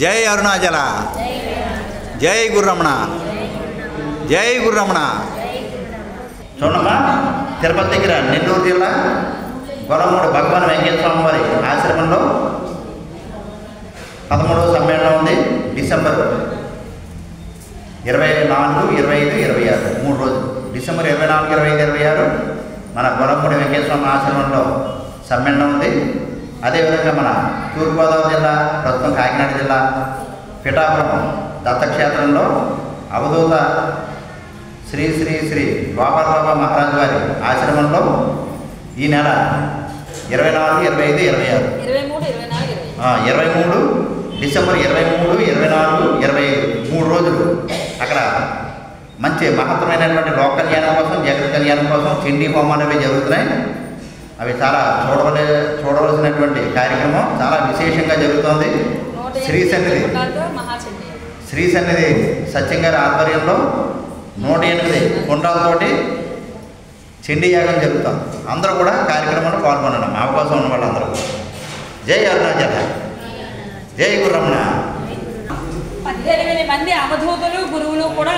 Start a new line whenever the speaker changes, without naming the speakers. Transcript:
జై అరుణాచల, జై గుర్రమణ, జై గుర్రమణ.
చూడమ్మా, తిరుపతి దగ్గర నెల్లూరు జిల్లా గొల్లమూడి భగవాన్ వెంకటేశ్వర స్వామి వారి ఆశ్రమంలో 13వ సమ్మేళనం ఉంది. డిసెంబర్ 24, 25, 26 3 రోజులు. డిసెంబర్ 24, 25, 26 మన గొల్లమూడి వెంకటేశ్వర స్వామి ఆశ్రమంలో సమ్మేళనం ఉంది. అదేవిధంగా మన తూర్పుగోదావరి జిల్లా, ప్రస్తుతం కాకినాడ జిల్లా పిఠాపురం దత్తక్షేత్రంలో అవధూత శ్రీ శ్రీ శ్రీ ద్వాపర బాబా మహారాజు వారి ఆశ్రమంలో ఈ నెల 24, 25, 26 23 డిసెంబర్ 23, 24, 25 3 రోజులు అక్కడ మంచి మహత్తరమైనటువంటి లోక కళ్యాణం కోసం, జగత్ కళ్యాణం కోసం చండీ హోమాలు అవి జరుగుతున్నాయి. అవి చాలా చూడవలసినటువంటి కార్యక్రమం, చాలా విశేషంగా జరుగుతోంది. శ్రీ సన్నిధి సత్యం గారి ఆధ్వర్యంలో 108 కుండాలతోటి చండీ యాగం జరుగుతుంది. అందరూ కూడా కార్యక్రమంలో పాల్గొనడం అవకాశం ఉన్న వాళ్ళందరూ. జై అరుణాచల, జై గుర్రమణ.
18 మంది అవధూతులు గురువులు కూడా